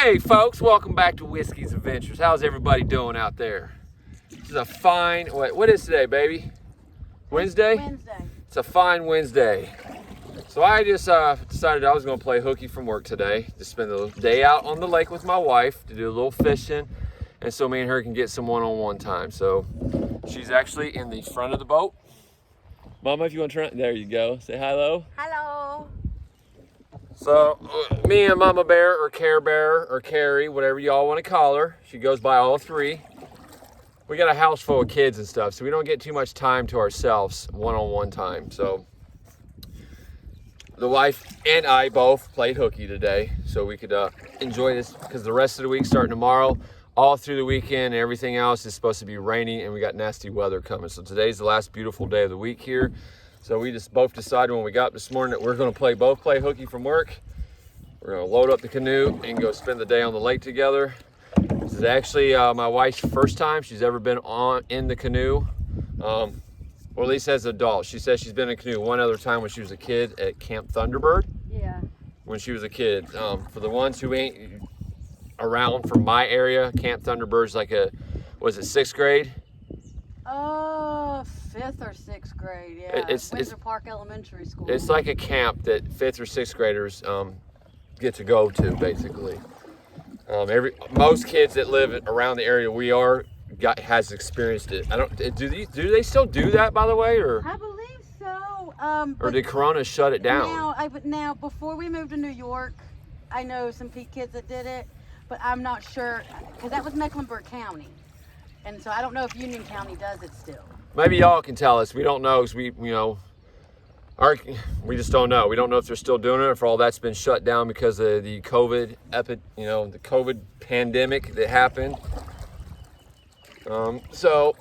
Hey folks, welcome back to Whiskey's Adventures. How's everybody doing out there? This is a fine, what is today, baby? Wednesday? Wednesday. It's a fine Wednesday. So I just decided I was gonna play hooky from work today. Just spend the day out on the lake with my wife to do a little fishing. And so me and her can get some one-on-one time. So she's actually in the front of the boat. Mama, if you want to turn, there you go. Say hello. Hello. So me and Mama Bear or Care Bear or Carrie, whatever y'all want to call her, she goes by all three. We got a house full of kids and stuff, so we don't get too much time to ourselves, one-on-one time. So the wife and I both played hooky today, so we could enjoy this, because the rest of the week starting tomorrow, all through the weekend and everything else is supposed to be rainy, and we got nasty weather coming. So today's the last beautiful day of the week here. So we just both decided when we got up this morning that we're going to both play hooky from work. We're going to load up the canoe and go spend the day on the lake together. This is actually my wife's first time she's ever been in the canoe, or at least as an adult. She says she's been in a canoe one other time when she was a kid at Camp Thunderbird. Yeah. When she was a kid. For the ones who ain't around from my area, Camp Thunderbird's like was it 6th grade? 5th or 6th grade, yeah. Windsor Park Elementary School. It's like a camp that 5th or 6th graders get to go to, basically. Most kids that live around the area we are has experienced it. Do they still do that, by the way, or? I believe so. Or did Corona shut it down? Now, before we moved to New York, I know some kids that did it, but I'm not sure, because that was Mecklenburg County. And so I don't know if Union County does it still. Maybe y'all can tell us. We don't know, because we just don't know. We don't know if they're still doing it, or if all that's been shut down because of the COVID the COVID pandemic that happened. So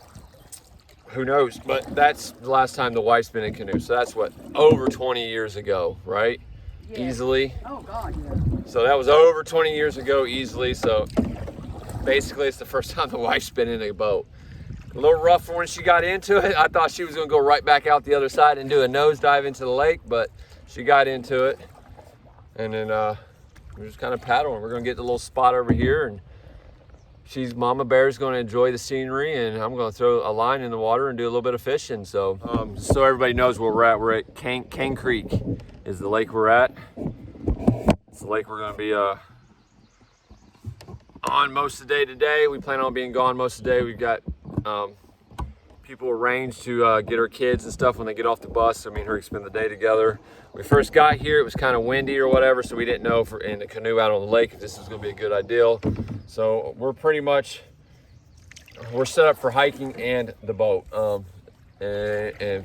who knows? But that's the last time the wife's been in canoe. So that's what, over 20 years ago, right? Yeah. Easily. Oh God, yeah. So that was over 20 years ago, easily. So basically, it's the first time the wife's been in a boat. A little rough when she got into it. I thought she was going to go right back out the other side and do a nosedive into the lake, but she got into it. And then we're just kind of paddling. We're going to get the little spot over here, and Mama Bear's going to enjoy the scenery, and I'm going to throw a line in the water and do a little bit of fishing. So so everybody knows where we're at. We're at Cane Creek is the lake we're at. It's the lake we're going to be on most of the day today. We plan on being gone most of the day. We've got people arranged to get our kids and stuff when they get off the bus, so me and her can spend the day together. When we first got here, it was kind of windy or whatever, so we didn't know if in the canoe out on the lake if this was going to be a good idea. So we're set up for hiking and the boat. And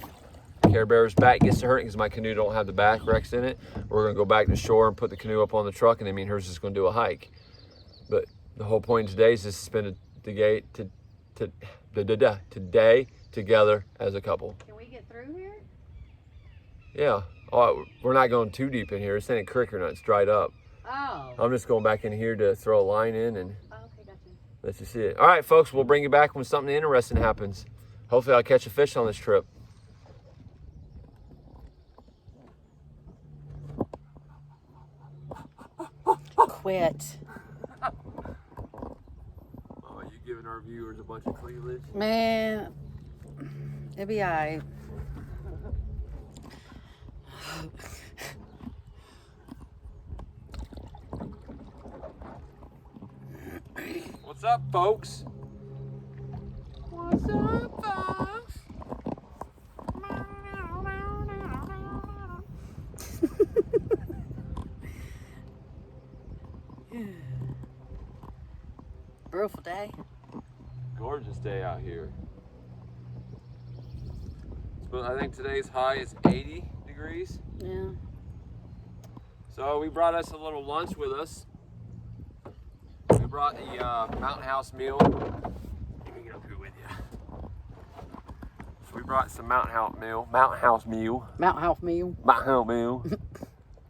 Care Bear's back gets to hurt because my canoe don't have the back wrecks in it. We're going to go back to shore and put the canoe up on the truck, and then me and her's just going to do a hike. But the whole point today is just to spend today together as a couple. Can we get through here? Yeah. Oh, we're not going too deep in here. It's in a creek or not. It's dried up. Oh. I'm just going back in here to throw a line in and okay, gotcha. let you see it. All right, folks, we'll bring you back when something interesting happens. Hopefully I'll catch a fish on this trip. Quit. You giving our viewers a bunch of cleavage? Man, it'll be all right. What's up, folks? What's up, folks? Beautiful day. Gorgeous day out here. But I think today's high is 80 degrees. Yeah. So we brought us a little lunch with us. We brought the Mountain House meal. Let me get up here with you. So we brought some Mountain House meal.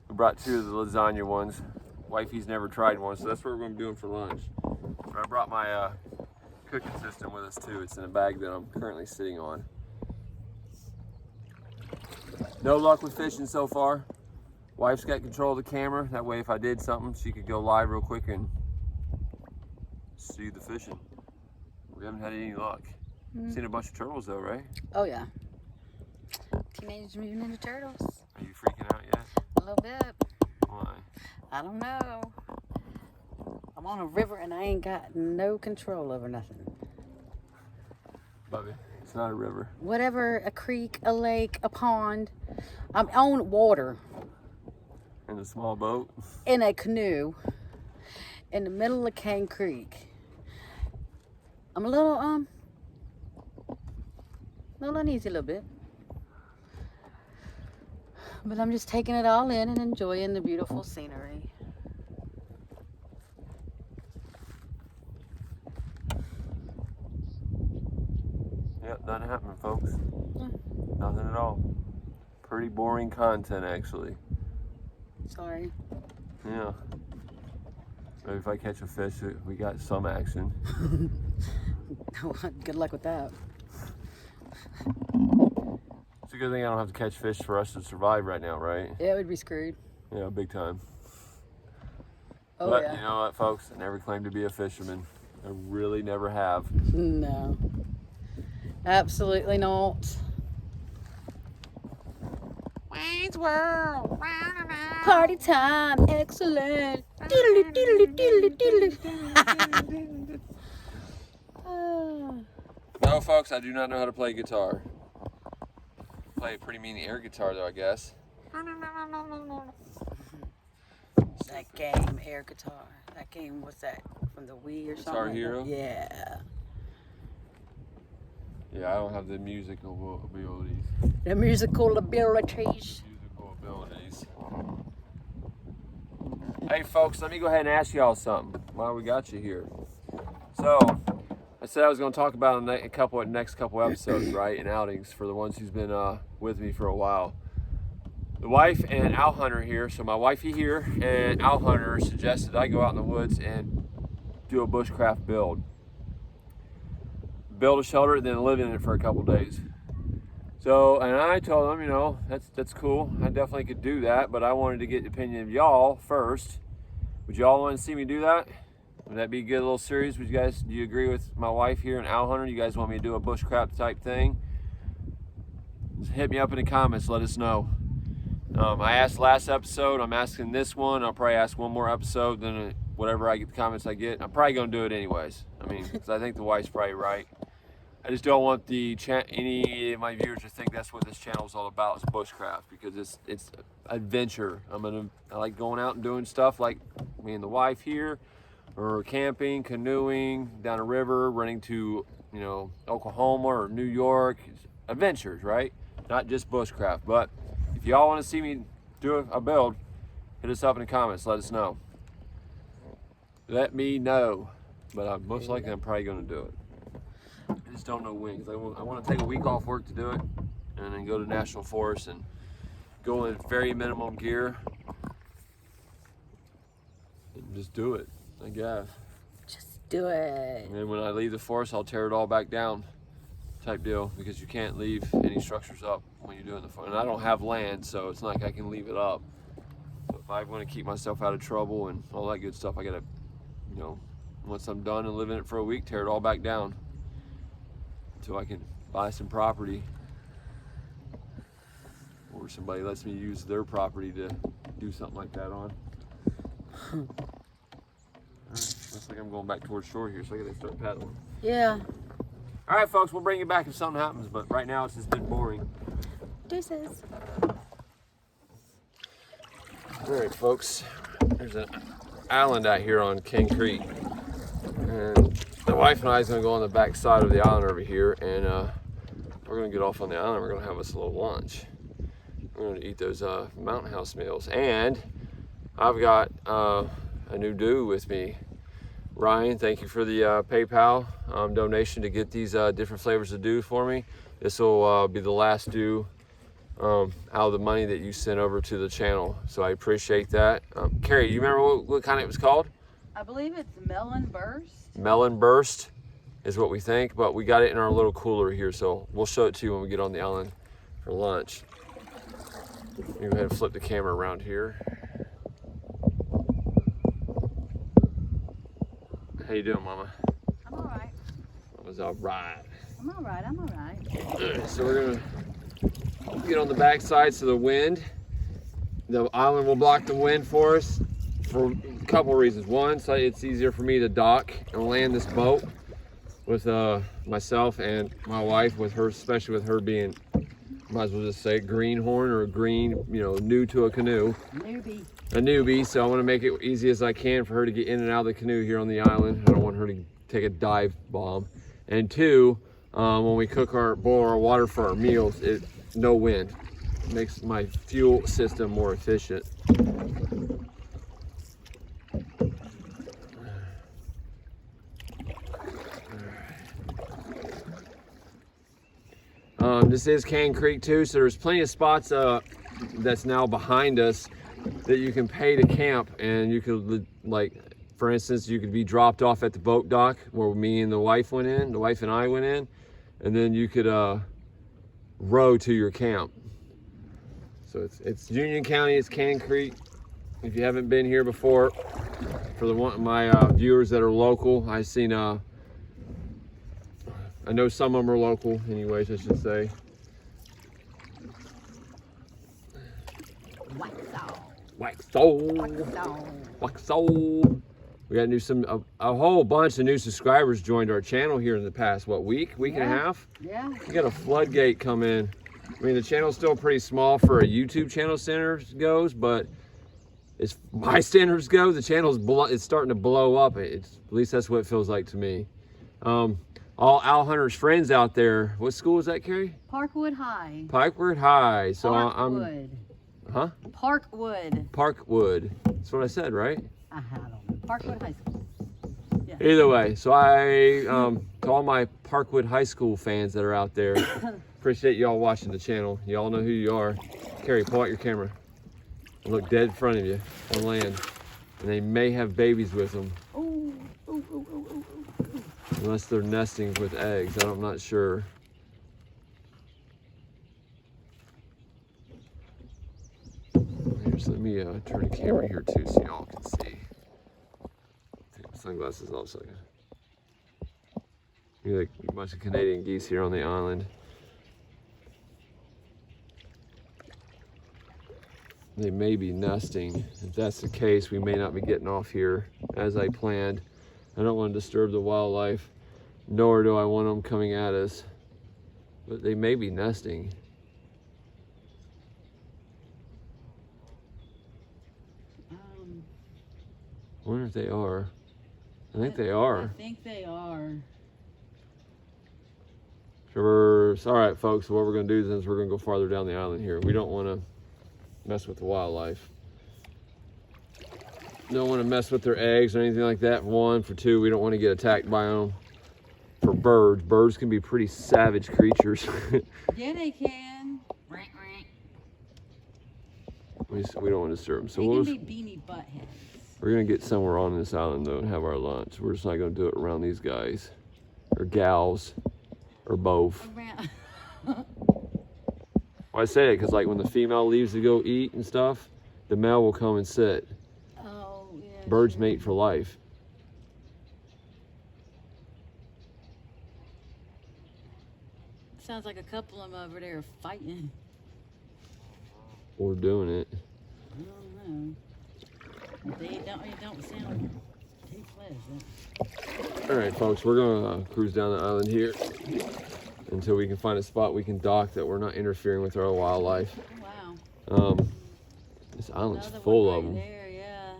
We brought 2 of the lasagna ones. Wifey's never tried one, so that's what we're going to be doing for lunch. So I brought my cooking system with us too. It's in a bag that I'm currently sitting on. No luck with fishing so far. Wife's got control of the camera. That way if I did something, she could go live real quick and to do the fishing. We haven't had any luck. Seen a bunch of turtles though, right? Oh yeah. Teenage Mutant Ninja Turtles. Are you freaking out yet? A little bit. Why? I don't know. I'm on a river and I ain't got no control over nothing. Bubby, it's not a river. Whatever, a creek, a lake, a pond. I'm on water. In a small boat? In a canoe. In the middle of Cane Creek. I'm a little uneasy a little bit. But I'm just taking it all in and enjoying the beautiful scenery. Yep, nothing happening, folks. Nothing at all. Pretty boring content, actually. Sorry. Yeah. Maybe if I catch a fish, we got some action. Good luck with that. It's a good thing I don't have to catch fish for us to survive right now, right? Yeah, we'd be screwed. Yeah, big time. Oh, but yeah. you know what, folks? I never claimed to be a fisherman. I really never have. No. Absolutely not. Wayne's World. Party time, excellent. Diddly, diddly, diddly, diddly. No, folks, I do not know how to play guitar. Play a pretty mean air guitar, though, I guess. That game, air guitar. That game, what's that? From the Wii or something? Guitar Hero? Yeah. Yeah, I don't have the musical abilities. The musical abilities. Hey folks, let me go ahead and ask y'all something while we got you here. So, I said I was going to talk about next couple episodes, right, and outings for the ones who's been with me for a while. The wife and Owl Hunter here, so my wifey here and Owl Hunter suggested I go out in the woods and do a bushcraft build. Build a shelter and then live in it for a couple days. So, and I told them, you know, that's cool. I definitely could do that, but I wanted to get the opinion of y'all first. Would y'all want to see me do that? Would that be a good little series? Would you guys, do you agree with my wife here and Owl Hunter? You guys want me to do a bushcraft type thing? Just hit me up in the comments, let us know. I asked last episode, I'm asking this one. I'll probably ask one more episode, then whatever I get the comments I get, I'm probably gonna do it anyways. I mean, because I think the wife's probably right. I just don't want any of my viewers to think that's what this channel is all about, is bushcraft, because it's adventure. I like going out and doing stuff like me and the wife here, or camping, canoeing, down a river, running to, you know, Oklahoma or New York. It's adventures, right? Not just bushcraft. But if y'all want to see me do a build, hit us up in the comments, let us know. Let me know. But most likely I'm probably going to do it. I just don't know when, because I want to take a week off work to do it, and then go to National Forest and go in very minimum gear and just do it, I guess. Just do it. And then when I leave the forest, I'll tear it all back down, type deal, because you can't leave any structures up when you're doing the forest. And I don't have land, so it's not like I can leave it up. So if I want to keep myself out of trouble and all that good stuff, I gotta, you know, once I'm done and live in it for a week, tear it all back down until I can buy some property, or somebody lets me use their property to do something like that on. Alright, looks like I'm going back towards shore here, so I gotta start paddling. Yeah. Alright folks, we'll bring you back if something happens, but right now it's just been boring. Deuces. Alright folks, there's an island out here on King Creek. And the wife and I is going to go on the back side of the island over here, and we're going to get off on the island. We're going to have us a little lunch. We're going to eat those Mountain House meals. And I've got a new dude with me. Ryan, thank you for the PayPal donation to get these different flavors of dew for me. This will be the last dew out of the money that you sent over to the channel. So I appreciate that. Carrie, you remember what kind it was called? I believe it's Melon Burst. Melon Burst is what we think, but we got it in our little cooler here, so we'll show it to you when we get on the island for lunch. Let me go ahead and flip the camera around here. How you doing, Mama? was all right. I'm all right. I'm all right. All right, so we're gonna get on the back side so the wind, the island will block the wind for us for a couple of reasons. One, so it's easier for me to dock and land this boat with myself and my wife, with her, especially with her being, might as well just say greenhorn or a green, you know, new to a canoe. Newbie. A newbie, so I want to make it easy as I can for her to get in and out of the canoe here on the island. I don't want her to take a dive bomb. And two, when we boil our water for our meals, no wind. It makes my fuel system more efficient. This is Can Creek too, so there's plenty of spots that's now behind us that you can pay to camp, and you could, like, for instance, you could be dropped off at the boat dock where me and the wife and I went in, and then you could row to your camp. So it's Union County, it's Can Creek. If you haven't been here before, for my viewers that are local, I know some of them are local, anyways, I should say. Waxo. We got a whole bunch of new subscribers joined our channel here in the past, week and a half? Yeah. We got a floodgate come in. I mean, the channel's still pretty small for a YouTube channel standards goes, but as my standards go, the channel's it's starting to blow up. At least that's what it feels like to me. All Owl Hunter's friends out there, what school is that, Carrie? Parkwood High. Parkwood High. So Parkwood. Huh? Parkwood. Parkwood. That's what I said, right? I don't know. Parkwood High School. Yeah. Either way, so I, to all my Parkwood High School fans that are out there, appreciate y'all watching the channel. Y'all know who you are. Carrie, pull out your camera. Look dead in front of you on land. And they may have babies with them. Ooh, ooh, ooh, ooh, ooh, ooh. Unless they're nesting with eggs, I'm not sure. Here's, let me turn the camera here too so y'all can see. Take my sunglasses off so I can. You like a bunch of Canadian geese here on the island. They may be nesting. If that's the case, we may not be getting off here as I planned. I don't want to disturb the wildlife, nor do I want them coming at us. But they may be nesting. I wonder if they are. I think they are. I think they are. All right, folks, so what we're going to do is we're going to go farther down the island here. We don't want to mess with the wildlife. Don't want to mess with their eggs or anything like that, for one. For two, we don't want to get attacked by them. For birds, birds can be pretty savage creatures. Yeah, they can. We don't want to disturb them. So they can be beanie buttheads. We're going to get somewhere on this island, though, and have our lunch. We're just not going to do it around these guys. Or gals. Or both. Well, I say it because, like, when the female leaves to go eat and stuff, the male will come and sit. Oh, yeah. Birds mate for life. Sounds like a couple of them over there are fighting. Or doing it. I don't know. It don't sound too pleasant. All right, folks, we're going to cruise down the island here until we can find a spot we can dock that we're not interfering with our wildlife. Wow. This island's Another full one of them. There, yeah.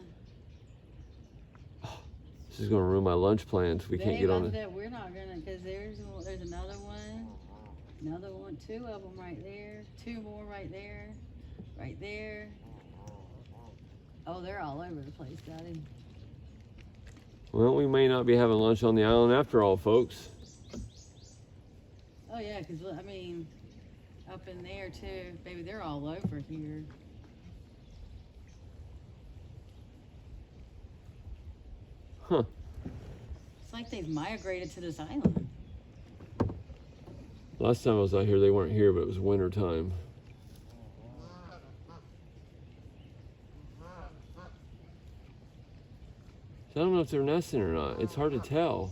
This is going to ruin my lunch plans. We can't get on it. That we're not gonna, because there's another one, two of them right there, two more right there, right there. Oh, they're all over the place, Daddy. Well, we may not be having lunch on the island after all, folks. Oh yeah, because I mean, up in there too, baby, they're all over here. Huh. It's like they've migrated to this island. Last time I was out here, they weren't here, but it was winter time. So I don't know if they're nesting or not. It's hard to tell.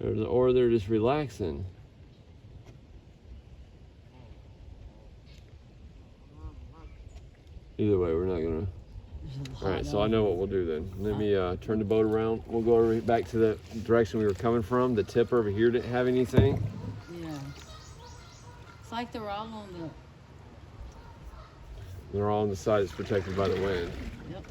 Or they're just relaxing. Either way, we're not gonna. All right, so I know what we'll do then. Let me turn the boat around. We'll go over back to the direction we were coming from. The tip over here didn't have anything. Yeah. It's like they're all on the. They're all on the side that's protected by the wind. Yep.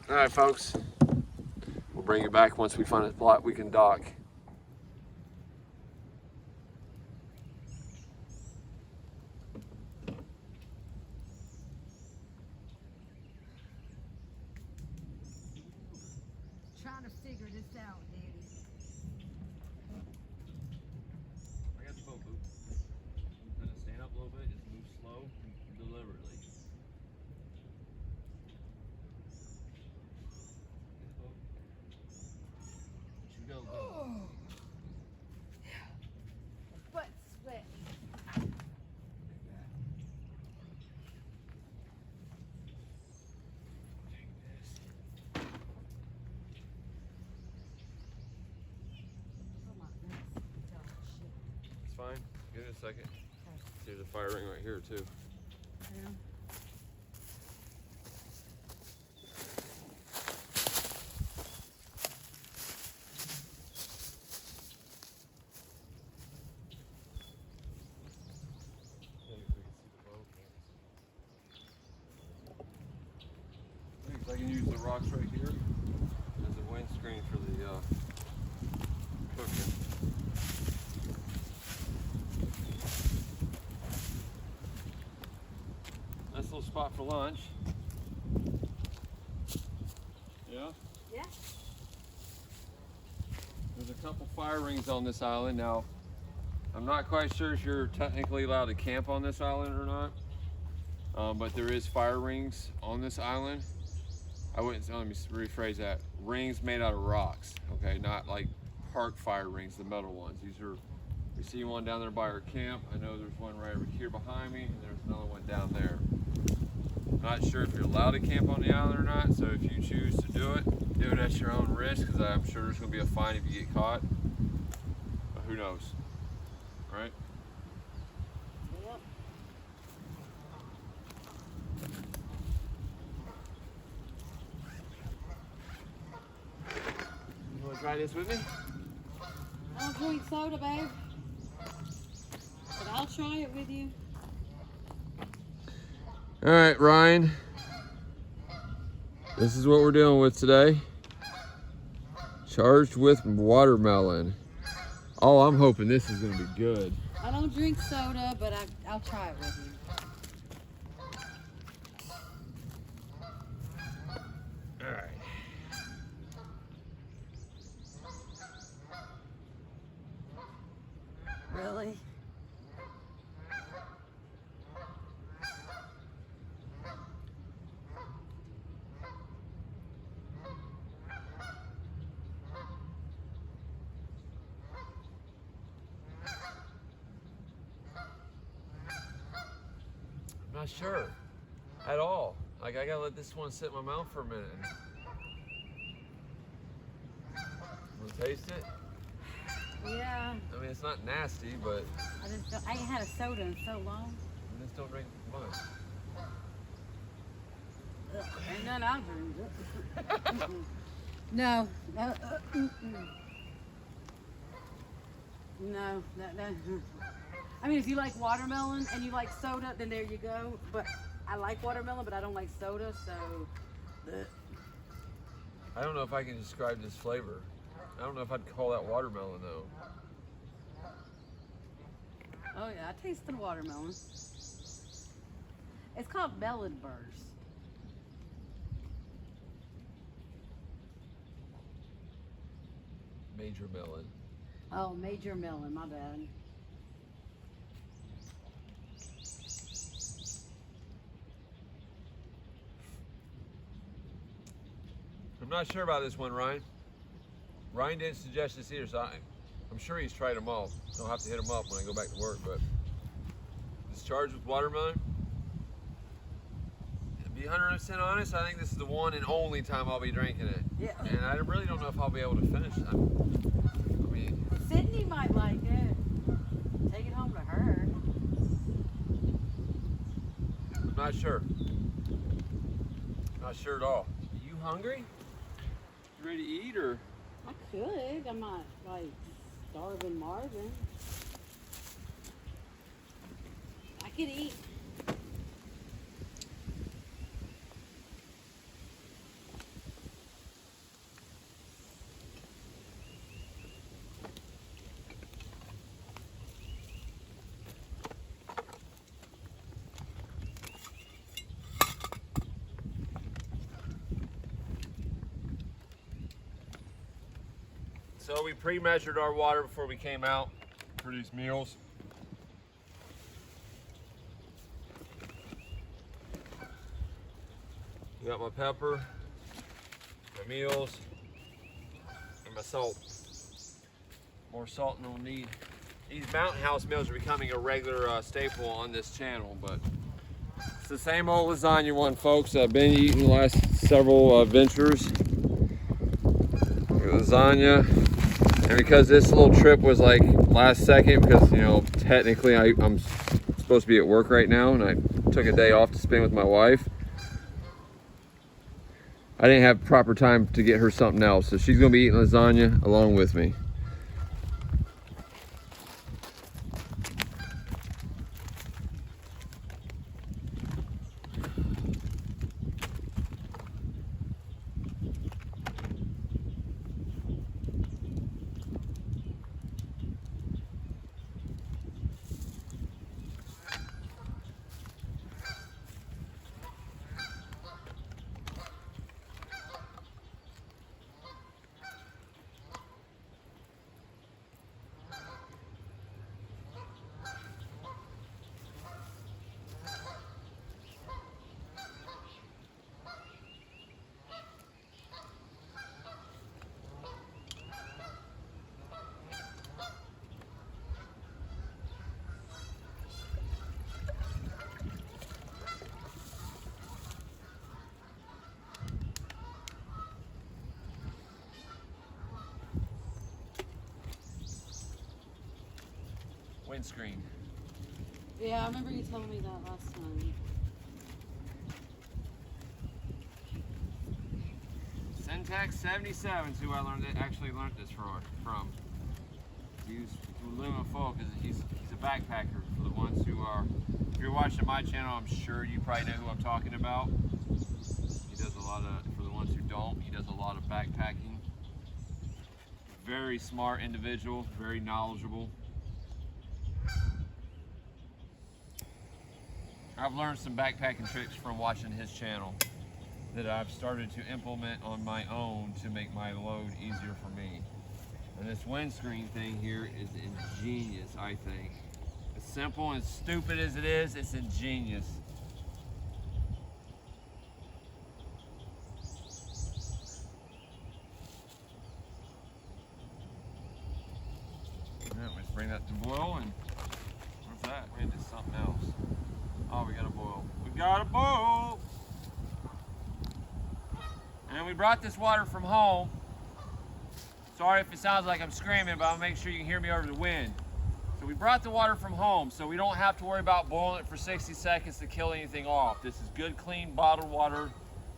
All right, folks. We'll bring you back once we find a spot we can dock. Trying to figure this out, dude. I got the boat, boo. Kind of stand up a little bit, just move slow and deliberately. Go, go. Butt sweat. Oh my goodness. It's fine. Give it a second. See, there's a fire ring right here too. Yeah. I can use the rocks right here as a windscreen for the cooking. Nice little spot for lunch. Yeah? Yeah. There's a couple fire rings on this island. Now, I'm not quite sure if you're technically allowed to camp on this island or not, but there is fire rings on this island. I wouldn't, let me rephrase that. Rings made out of rocks, okay? Not like park fire rings, the metal ones. These are, we see one down there by our camp. I know there's one right over here behind me, and there's another one down there. Not sure if you're allowed to camp on the island or not, so if you choose to do it at your own risk, because I'm sure there's gonna be a fine if you get caught. But who knows, right? Yep. You wanna try this with me? I don't drink soda, babe. But I'll try it with you. All right, Ryan. This is what we're dealing with today. Charged with watermelon. Oh, I'm hoping this is gonna be good. I don't drink soda, but I'll try it with you. All right. Really? I'm not sure at all. Like, I gotta let this one sit in my mouth for a minute. Wanna taste it? Yeah. I mean, it's not nasty, but I ain't had a soda in so long. I just don't drink much. Ugh, ain't none I'll drink. No. No. That. I mean, if you like watermelon and you like soda, then there you go. But I like watermelon, but I don't like soda, so. Ugh. I don't know if I can describe this flavor. I don't know if I'd call that watermelon though. Oh yeah, I tasted watermelon. It's called melon burst. Major melon. Oh, major melon, my bad. I'm not sure about this one, Ryan. Ryan didn't suggest this either, so I'm sure he's tried them all. I'll have to hit him up when I go back to work, but this charged with watermelon. To be 100% honest, I think this is the one and only time I'll be drinking it. Yeah. And I really don't know if I'll be able to finish it. I mean, Sydney might like it. Take it home to her. I'm not sure. Not sure at all. Are you hungry? You ready to eat or? I could. I'm not like starving Marvin. I could eat. So we pre-measured our water before we came out for these meals. Got my pepper, my meals, and my salt. More salt than we'll need. These Mountain House meals are becoming a regular staple on this channel, but it's the same old lasagna one, folks. I've been eating the last several ventures. Lasagna. And because this little trip was like last second, because, you know, technically I'm supposed to be at work right now, and I took a day off to spend with my wife. I didn't have proper time to get her something else, so she's gonna be eating lasagna along with me. Windscreen. Yeah, I remember you telling me that last time. Syntax 77 is who I actually learned this from. He's Luma Folk, because he's a backpacker. For the ones who are, if you're watching my channel, I'm sure you probably know who I'm talking about. He does a lot of, for the ones who don't, he does a lot of backpacking. Very smart individual, very knowledgeable. I've learned some backpacking tricks from watching his channel that I've started to implement on my own to make my load easier for me. And this windscreen thing here is ingenious, I think. As simple and stupid as it is, it's ingenious. Alright, let's bring that to boil, and what's that? We're into something else. Oh, we got a boil. We got a boil! And we brought this water from home. Sorry if it sounds like I'm screaming, but I'll make sure you can hear me over the wind. So we brought the water from home, so we don't have to worry about boiling it for 60 seconds to kill anything off. This is good, clean, bottled water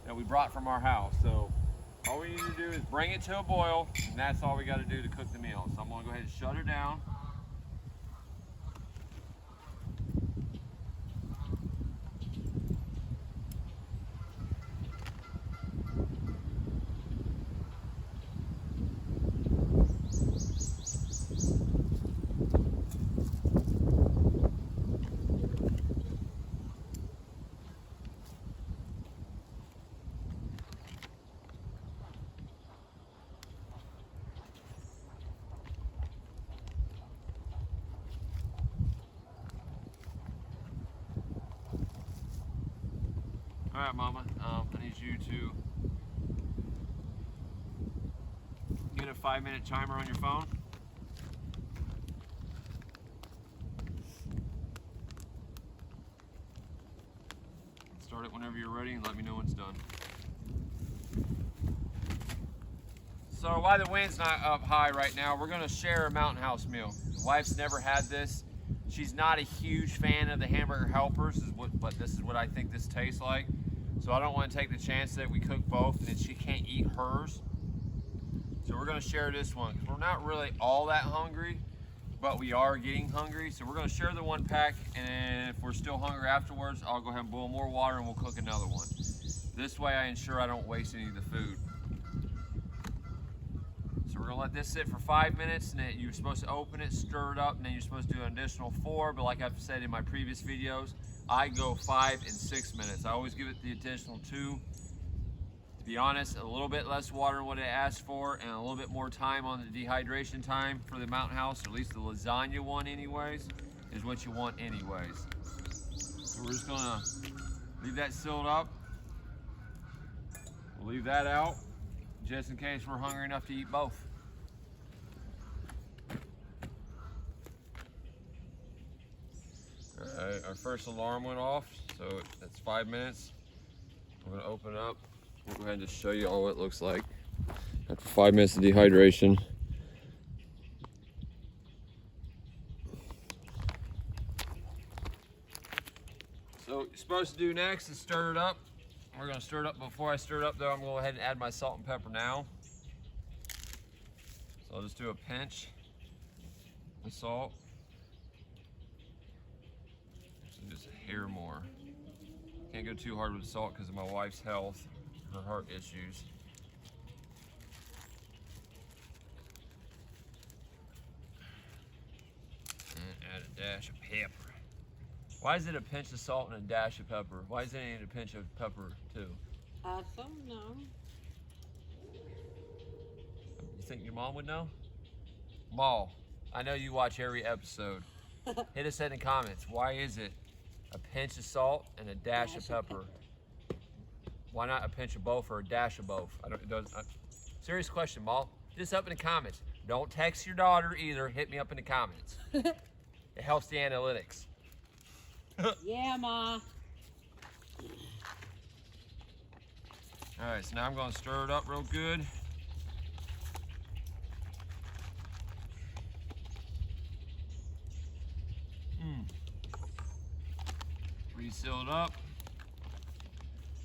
that we brought from our house. So all we need to do is bring it to a boil, and that's all we got to do to cook the meal. So I'm going to go ahead and shut her down. All right, Mama, I need you to get a 5-minute timer on your phone. Start it whenever you're ready and let me know when it's done. So while the wind's not up high right now, we're gonna share a Mountain House meal. The wife's never had this. She's not a huge fan of the hamburger helpers, but this is what I think this tastes like. So I don't want to take the chance that we cook both and that she can't eat hers. So we're gonna share this one because we're not really all that hungry, but we are getting hungry. So we're gonna share the one pack, and if we're still hungry afterwards, I'll go ahead and boil more water and we'll cook another one. This way I ensure I don't waste any of the food. So we're gonna let this sit for 5 minutes, and then you're supposed to open it, stir it up, and then you're supposed to do an additional 4, but like I've said in my previous videos, I go 5 and 6 minutes. I always give it the additional 2. To be honest, a little bit less water than what it asked for, and a little bit more time on the dehydration time for the Mountain House, or at least the lasagna one anyways, is what you want anyways. So we're just gonna leave that sealed up. We'll leave that out, just in case we're hungry enough to eat both. All right, our first alarm went off, so that's 5 minutes. We're gonna open it up. We'll go ahead and just show you all what it looks like after 5 minutes of dehydration. So what you're supposed to do next is stir it up. We're gonna stir it up. Before I stir it up though, I'm gonna go ahead and add my salt and pepper now. So I'll just do a pinch of salt. So just a hair more. Can't go too hard with the salt because of my wife's health, her heart issues. And add a dash of pepper. Why is it a pinch of salt and a dash of pepper? Why is it need a pinch of pepper too? I don't know. You think your mom would know? Ma, I know you watch every episode. Hit us in the comments. Why is it a pinch of salt and a dash of pepper? Why not a pinch of both or a dash of both? Serious question, Ma. Hit us up in the comments. Don't text your daughter either. Hit me up in the comments. It helps the analytics. Yeah, Ma. All right, so now I'm gonna stir it up real good. Reseal it up.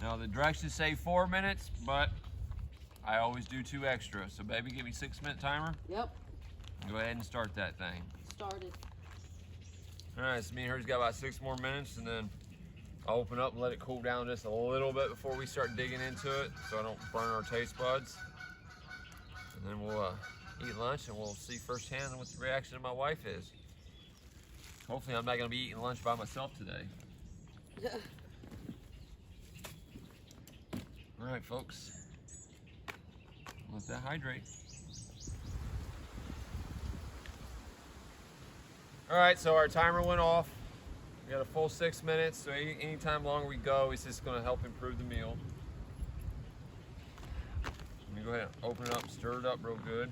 Now the directions say 4 minutes, but I always do 2 extra. So baby, give me 6-minute timer. Yep. Go ahead and start that thing. Started. All right, so me and her's got about 6 more minutes, and then I'll open up and let it cool down just a little bit before we start digging into it, so I don't burn our taste buds. And then we'll eat lunch, and we'll see firsthand what the reaction of my wife is. Hopefully I'm not gonna be eating lunch by myself today. All right, folks, let that hydrate. All right, so our timer went off. We got a full 6 minutes, so anytime longer we go, it's just gonna help improve the meal. Let me go ahead and open it up, stir it up real good.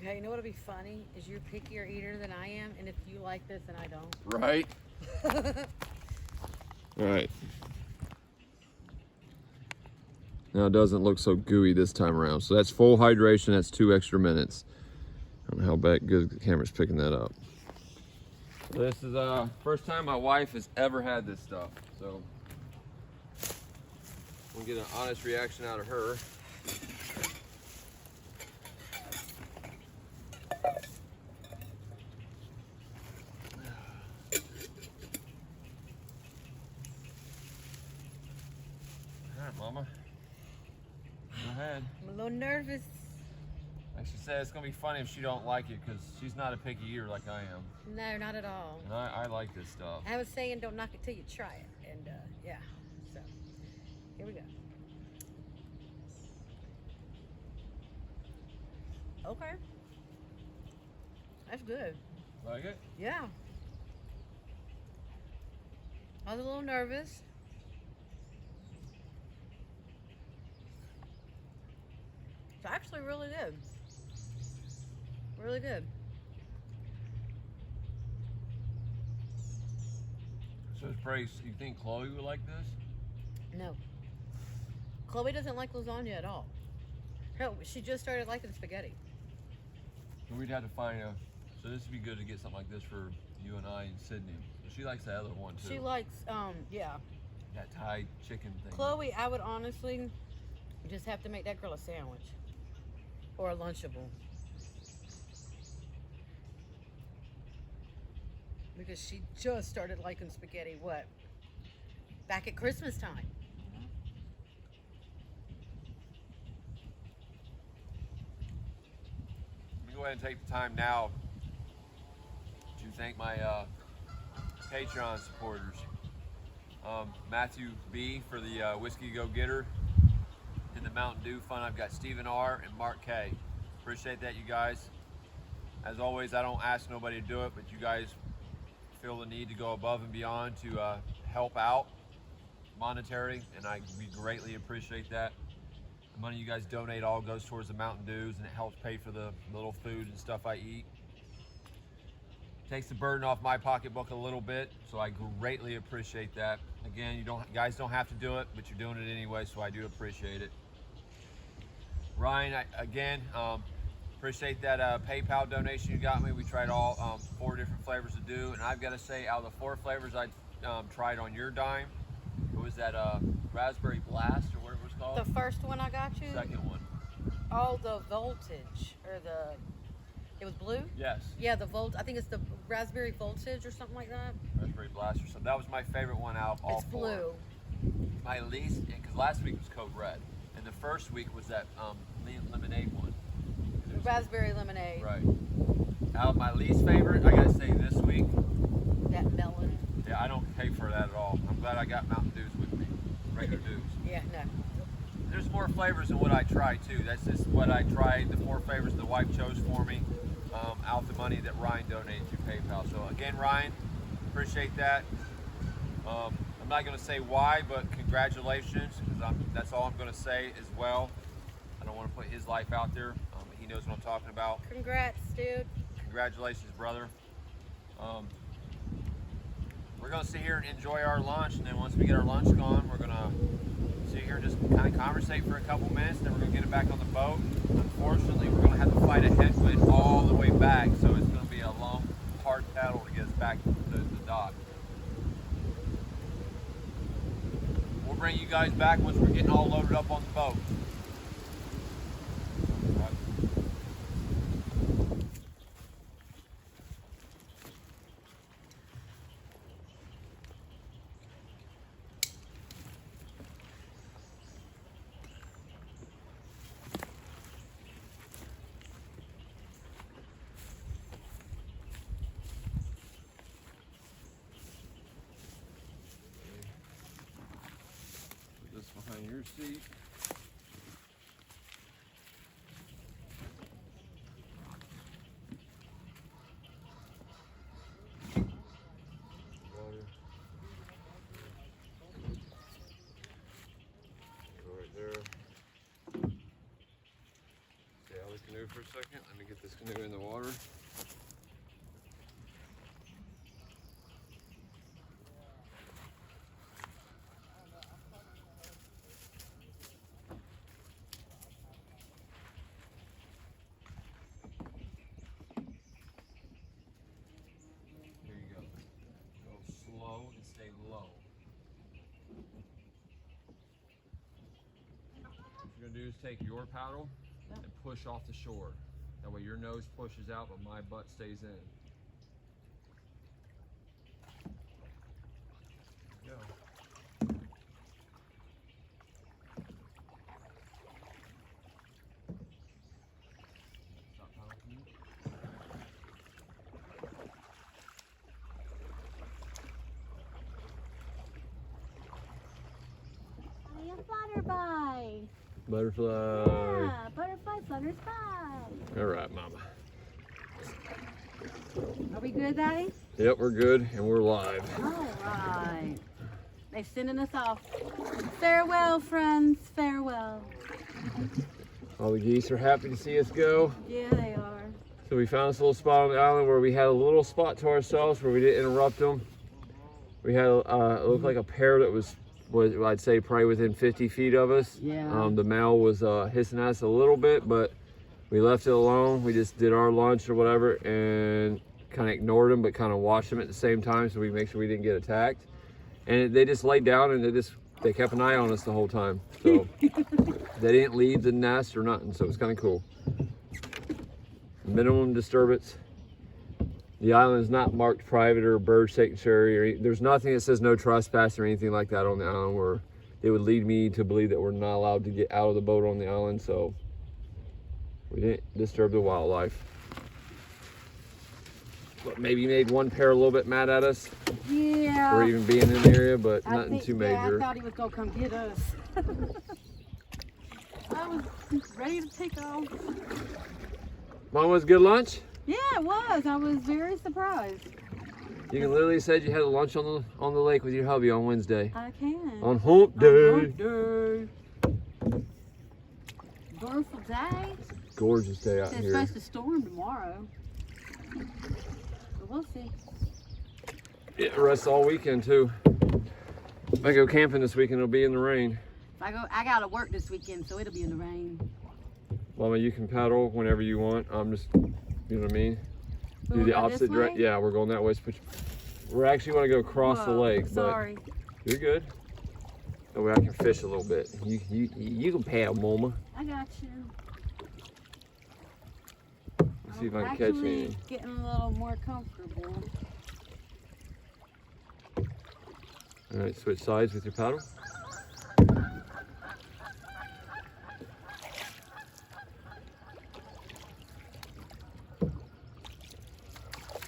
Okay, you know what'll be funny is you're a pickier eater than I am, and if you like this and I don't. Right. All right. Now it doesn't look so gooey this time around. So that's full hydration, that's 2 extra minutes. I don't know how good the camera's picking that up. This is first time my wife has ever had this stuff. So we'll get an honest reaction out of her. All right, Mama. Go ahead. I'm a little nervous. Like she said, it's gonna be funny if she don't like it because she's not a picky eater like I am. No, not at all. And I like this stuff. I was saying don't knock it till you try it, and yeah. So here we go. Okay. That's good. Like it? Yeah. I was a little nervous. It's actually really good. Really good. So it's pretty. You think Chloe would like this? No. Chloe doesn't like lasagna at all. Hell, she just started liking spaghetti. So we'd have to find a. So this would be good to get something like this for you and I and Sydney. She likes that other one too. She likes, yeah. That Thai chicken thing. Chloe, I would honestly just have to make that girl a sandwich or a Lunchable. Because she just started liking spaghetti, what? Back at Christmas time. Let me go ahead and take the time now to thank my Patreon supporters. Matthew B for the Whiskey Go Getter. In the Mountain Dew Fund, I've got Stephen R and Mark K. Appreciate that, you guys. As always, I don't ask nobody to do it, but you guys feel the need to go above and beyond to help out monetary, and we greatly appreciate that. The money you guys donate all goes towards the Mountain Dews, and it helps pay for the little food and stuff I eat. Takes the burden off my pocketbook a little bit, so I greatly appreciate that. Again, you guys don't have to do it, but you're doing it anyway, so I do appreciate it. Ryan, again, appreciate that PayPal donation you got me. We tried all 4 different flavors to do, and I've got to say, out of the 4 flavors I tried on your dime, it was that Raspberry Blast, or whatever it was called. The first one I got you? Second one. Oh, the voltage, or it was blue? Yes. Yeah, I think it's the Raspberry Voltage or something like that. Raspberry Blast or something. That was my favorite one out of all 4. It's blue. My least, because last week was Code Red, and the first week was that lemonade one. Raspberry lemonade. Right. Out of my least favorite, I gotta say this week. That melon. Yeah, I don't pay for that at all. I'm glad I got Mountain Dews with me. Regular Dews. Yeah, no. There's more flavors than what I tried too. That's just what I tried. The 4 flavors the wife chose for me. Out the money that Ryan donated to PayPal. So again, Ryan, appreciate that. I'm not gonna say why, but congratulations. That's all I'm gonna say as well. I don't want to put his life out there. He knows what I'm talking about. Congrats, dude. Congratulations, brother. We're gonna sit here and enjoy our lunch, and then once we get our lunch gone, we're gonna sit here and just kind of conversate for a couple minutes, then we're gonna get it back on the boat. Unfortunately, we're gonna have to fight a headwind all the way back, so it's gonna be a long, hard paddle to get us back to the dock. We'll bring you guys back once we're getting all loaded up on the boat. Behind your seat. Water. Go right there. Stay out of the canoe for a second. Let me get this canoe in the water. Do is take your paddle and push off the shore. That way your nose pushes out, but my butt stays in. There you go. Stop paddling. Butterfly. Butterfly. Yeah, butterfly flutters by. All right, Mama. Are we good, Daddy? Yep, we're good and we're live. All right. They're sending us off. Farewell, friends. Farewell. All the geese are happy to see us go. Yeah, they are. So we found this little spot on the island where we had a little spot to ourselves where we didn't interrupt them. We had it looked like a pair that was I'd say probably within 50 feet of us. Yeah. The male was hissing at us a little bit, but we left it alone. We just did our lunch or whatever and kind of ignored them, but kind of watched them at the same time so we make sure we didn't get attacked. And they just laid down and they kept an eye on us the whole time. So they didn't leave the nest or nothing, so it was kind of cool. Minimum disturbance. The island is not marked private or bird sanctuary. There's nothing that says no trespass or anything like that on the island where it would lead me to believe that we're not allowed to get out of the boat on the island. So we didn't disturb the wildlife. But maybe made one pair a little bit mad at us. Yeah. For even being in the area, but nothing too major. Yeah, I thought he was gonna come get us. I was ready to take off. Mom, was good lunch? Yeah, it was. I was very surprised. You can literally said you had a lunch on the lake with your hubby on Wednesday. I can. On hump day. On hump day. Beautiful day. Gorgeous day out It's here. supposed to storm tomorrow. But we'll see. Yeah, rest all weekend too. If I go camping this weekend, it'll be in the rain. I gotta work this weekend, so it'll be in the rain. Mama, you can paddle whenever you want. I'm just, you know what I mean? Do the opposite direction. Yeah, we're going that way. We're actually want to go across the lake. Sorry. But you're good. That way I can fish a little bit. You can paddle, Mama. I got you. Let's see if I can catch any. Getting a little more comfortable. All right, switch sides with your paddle.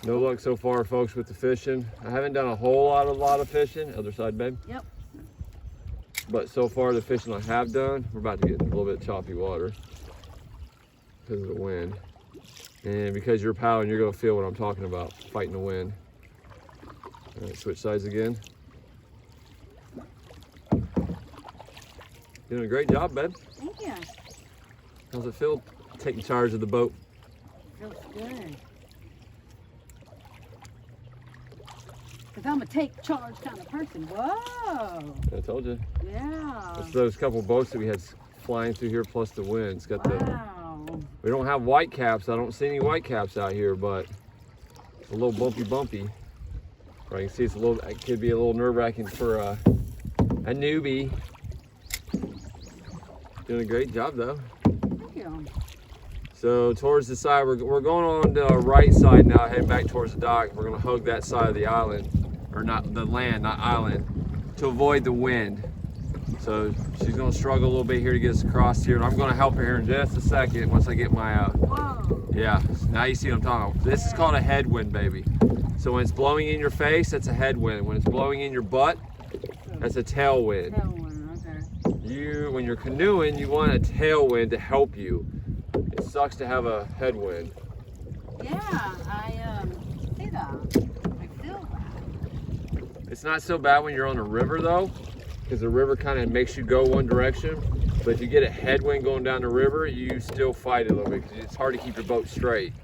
No luck so far, folks, with the fishing. I haven't done a whole lot of fishing. Other side, babe. Yep. But so far, the fishing I have done, we're about to get a little bit of choppy water because of the wind. And because you're paddling, you're gonna feel what I'm talking about, fighting the wind. All right, switch sides again. Doing a great job, babe. Thank you. How's it feel taking charge of the boat? Feels good. Because I'm a take charge kind of person. Whoa. I told you. Yeah. It's those couple boats that we had flying through here, plus the wind. It's got Wow. we don't have white caps. I don't see any white caps out here, but it's a little bumpy. Or I can see it could be a little nerve-wracking for a newbie. Doing a great job though. Thank you. So towards the side, we're going on the right side now, heading back towards the dock. We're gonna hug that side of the island, or not the land, not island, to avoid the wind. So she's gonna struggle a little bit here to get us across here, and I'm gonna help her here in just a second once I get my Whoa. yeah. Now you see what I'm talking about. This is called a headwind, baby. So when it's blowing in your face, that's a headwind. When it's blowing in your butt, that's a tailwind. Okay. When you're canoeing, you want a tailwind to help you. It sucks to have a headwind. Yeah, I see that. I feel that. It's not so bad when you're on a river though, because the river kind of makes you go one direction. But if you get a headwind going down the river, you still fight it a little bit because it's hard to keep your boat straight.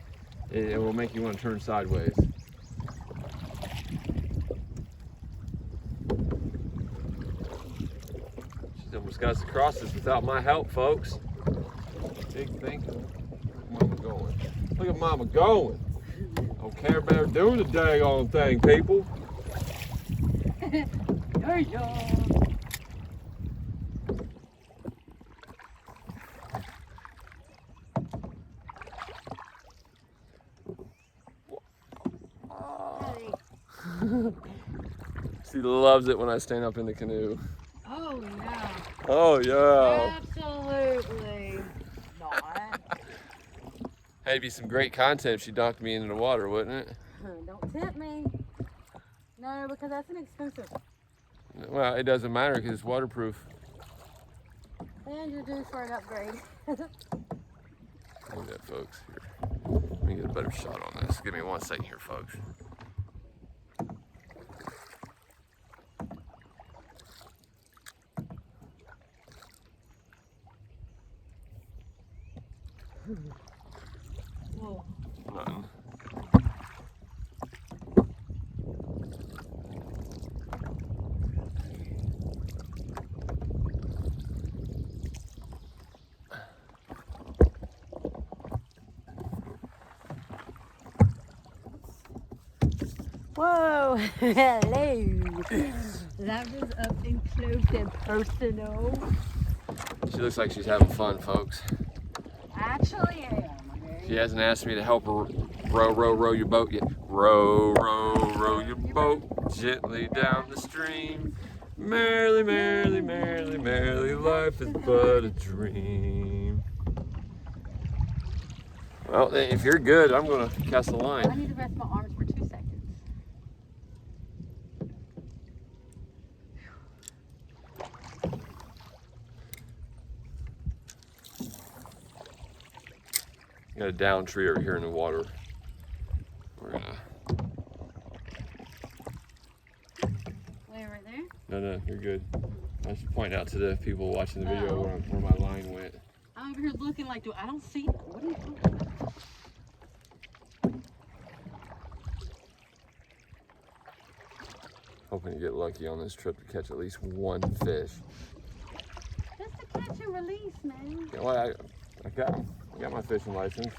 And it will make you want to turn sideways. She's almost got us across this without my help, folks. Big thinker. Look at Mama going. Look at Mama going. Oh, Care Bear doing the daggone thing, people. There you go. She loves it when I stand up in the canoe. Oh yeah. Oh yeah. Absolutely not. Hey, it'd be some great content if she dunked me into the water, wouldn't it? Don't tempt me. No, because that's an expensive. Well, it doesn't matter because it's waterproof. And you're due for an upgrade. Look at that, folks. Here, let me get a better shot on this. Give me 1 second here, folks. Whoa. Whoa, hello. That was up and close and personal. She looks like she's having fun, folks. Actually, I am. She hasn't asked me to help her row your boat yet. Row your boat gently down the stream. Merrily, merrily, merrily, merrily, life is but a dream. Well, if you're good, I'm gonna cast the I line. need to rest my arms for 2 seconds. Got a down tree over here in the water. We're gonna. Wait, right there? No, you're good. I was pointing out to the people watching the video Oh. where my line went. I'm over here looking like, I don't see. What are you talking about? Hoping to get lucky on this trip to catch at least one fish. Just to catch and release, man. You know what? I got my fishing license.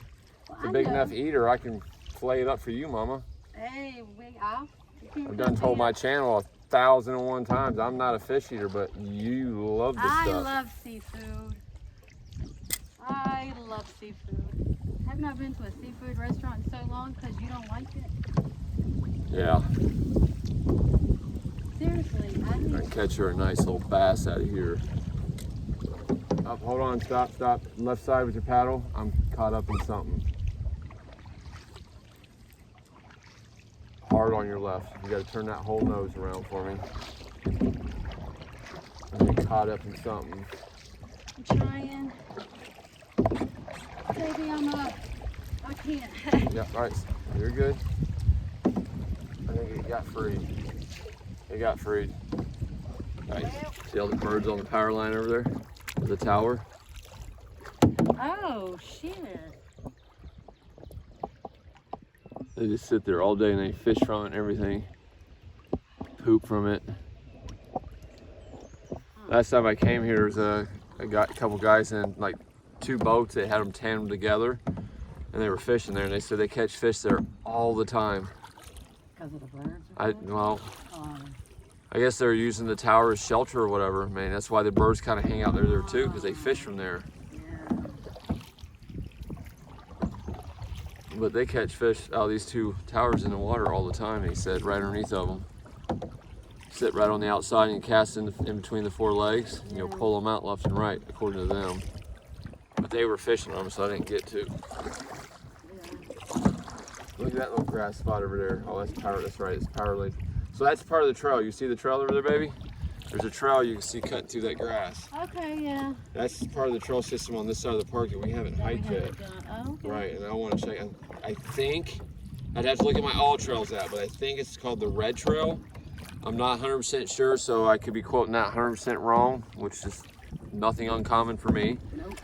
Well, It's a big enough eater. I can flay it up for you, Mama. Hey, I've done told my channel 1,001 times I'm not a fish eater, but you love this I stuff. love seafood. I love seafood. Have not been to a seafood restaurant in so long because you don't like it. Yeah, Seriously, I I need can catch her a nice little bass out of here. Up, hold on, stop. Left side with your paddle. I'm caught up in something. Hard on your left. You gotta turn that whole nose around for me. I'm getting caught up in something. I'm trying. Baby, I'm up. I can't. Yeah, all right, you're good. I think it got freed. It got freed. All right, see all the birds on the power line over there? The tower? Oh, shit. They just sit there all day and they fish from it and everything. Poop from it. Last time I came here, there was a couple guys in like 2 boats. They had them tandem together and they were fishing there and they said they catch fish there all the time. Because of the birds? I guess they're using the tower as shelter or whatever. Man, that's why the birds kind of hang out there too, because they fish from there. Yeah. But they catch fish out of these 2 towers in the water all the time, he said, right underneath of them. Sit right on the outside and cast in between the 4 legs, and you'll pull them out left and right, according to them. But they were fishing on them, so I didn't get to. Look at that little grass spot over there. Oh, that's power. That's right. It's power lake. So that's part of the trail. You see the trail over there, baby? There's a trail you can see cutting through that grass. Okay, yeah. That's part of the trail system on this side of the park that we haven't hiked yet. Oh, okay. Right, and I want to check. I think I'd have to look at my all trails app, but I think it's called the Red Trail. I'm not 100% sure, so I could be quoting that 100% wrong, which is nothing uncommon for me. Nope.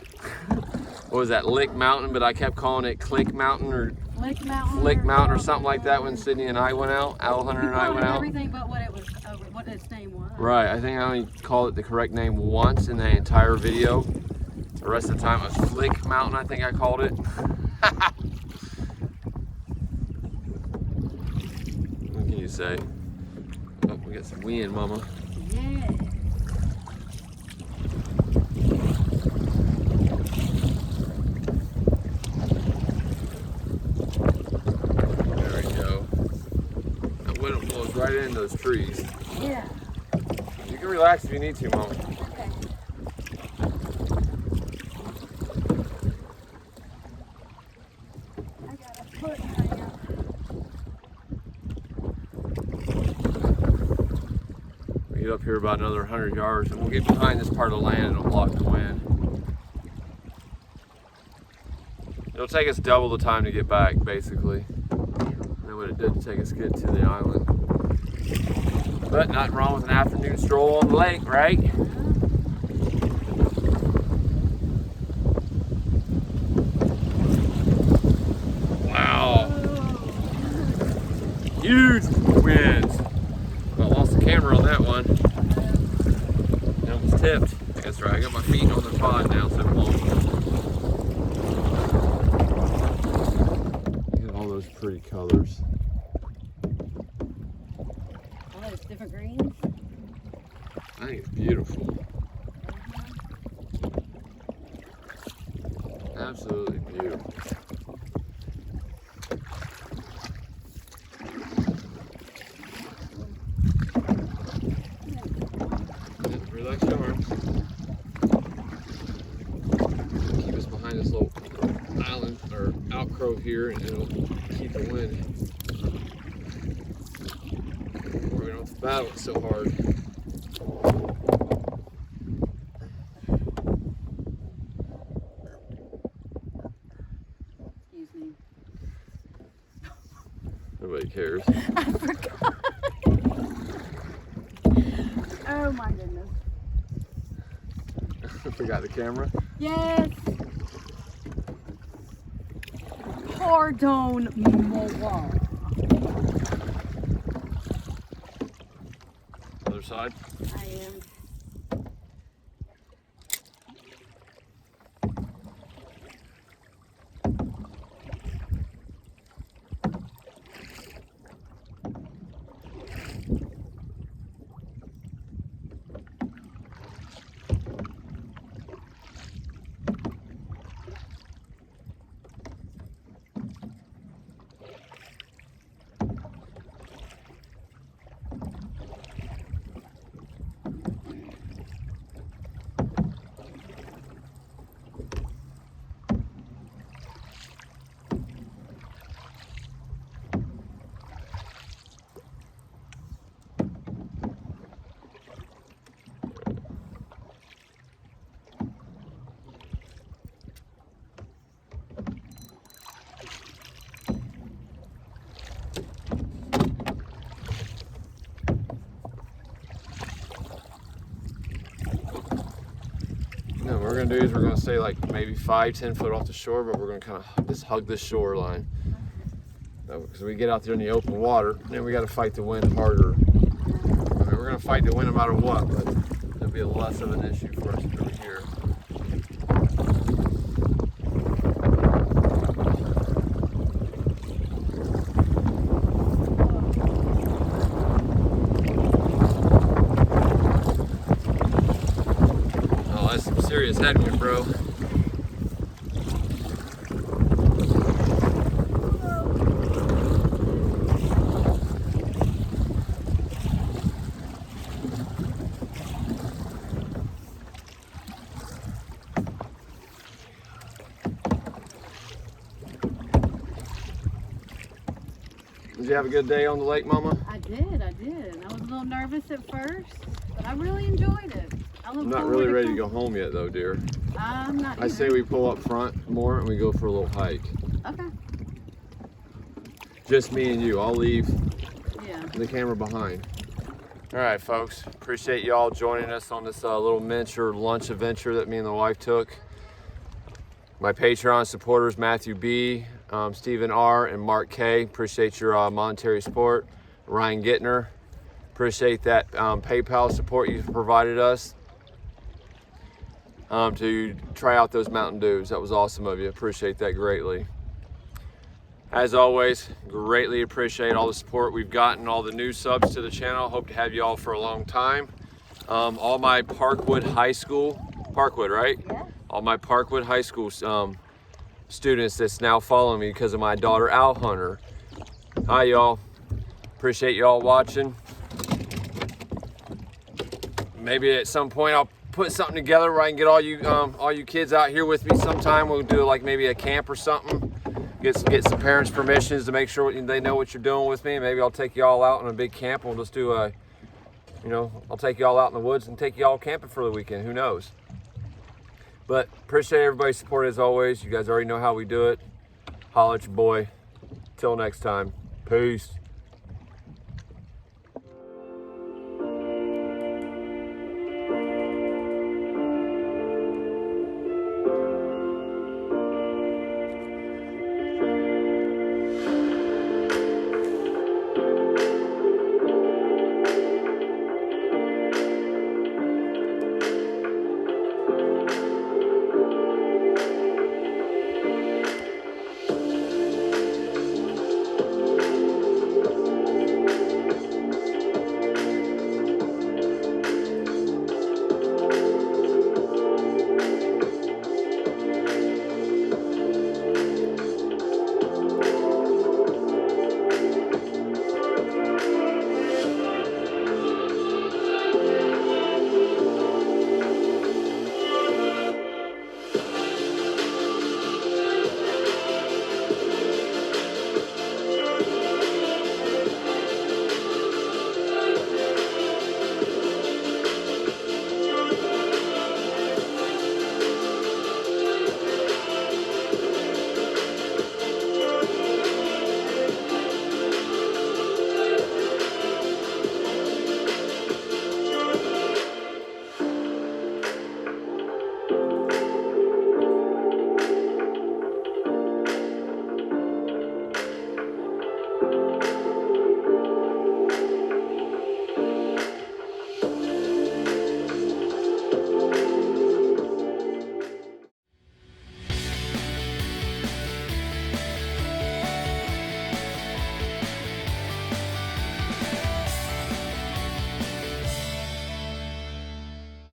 What was that, Lick Mountain? But I kept calling it Click Mountain or Lick Mountain or something like that when Sydney and I went out. Owl Hunter and I went out. Everything but what it was, what its name was. Right, I think I only called it the correct name once in the entire video. The rest of the time it was Flick Mountain, I think I called it. What can you say? Oh, we got some wind, Mama. Yeah. There we go. That wind blows right in those trees. Yeah. You can relax if you need to, Mama. Okay. I got a foot hang up. We get up here about another 100 yards and we'll get behind this part of the land and it'll block the wind. It'll take us double the time to get back, basically, than what it did to take us to get to the island. But nothing wrong with an afternoon stroll on the lake, right? Wow. Huge winds. I lost the camera on that one. It almost tipped. That's right, I got my feet on the pod now, so it won't. Look at all those pretty colors. I think it's beautiful. Absolutely beautiful. Relax your arms. Keep us behind this little island or outcrow here, and it'll keep the wind. Or we don't have to battle it so hard. Excuse me. Nobody cares. I forgot. Oh my goodness. Forgot the camera. Yes. Pardon moi. Other side. I am. No, what we're gonna do is we're gonna stay like maybe 5-10 foot off the shore, but we're gonna kind of just hug this shoreline. Because we get out there in the open water, then we got to fight the wind harder. I mean, we're gonna fight the wind no matter what, but it'll be less of an issue for us over here. Oh, that's some serious headwind, bro. Did you have a good day on the lake, Mama? I did. I was a little nervous at first, but I really enjoyed it. I'm not really ready to go home yet, though, dear. I'm not. I say we pull up front more and we go for a little hike. Okay. Just me and you. I'll leave Yeah. the camera behind. All right, folks. Appreciate y'all joining us on this little miniature lunch adventure that me and the wife took. My Patreon supporters, Matthew B., Stephen R., and Mark K. Appreciate your monetary support. Ryan Gittner. Appreciate that PayPal support you provided us to try out those Mountain Dews. That was awesome of you. Appreciate that greatly. As always, greatly appreciate all the support we've gotten, all the new subs to the channel. Hope to have you all for a long time. All my Parkwood High School, Parkwood, right? Yeah. All my Parkwood High School students that's now following me because of my daughter, Owl Hunter. Hi, y'all. Appreciate y'all watching. Maybe at some point I'll put something together where I can get all you kids out here with me sometime. We'll do like maybe a camp or something. Get some parents' permissions to make sure they know what you're doing with me. Maybe I'll take you all out on a big camp. We'll just do a, I'll take you all out in the woods and take you all camping for the weekend. Who knows? But appreciate everybody's support as always. You guys already know how we do it. Holla at your boy. Till next time. Peace.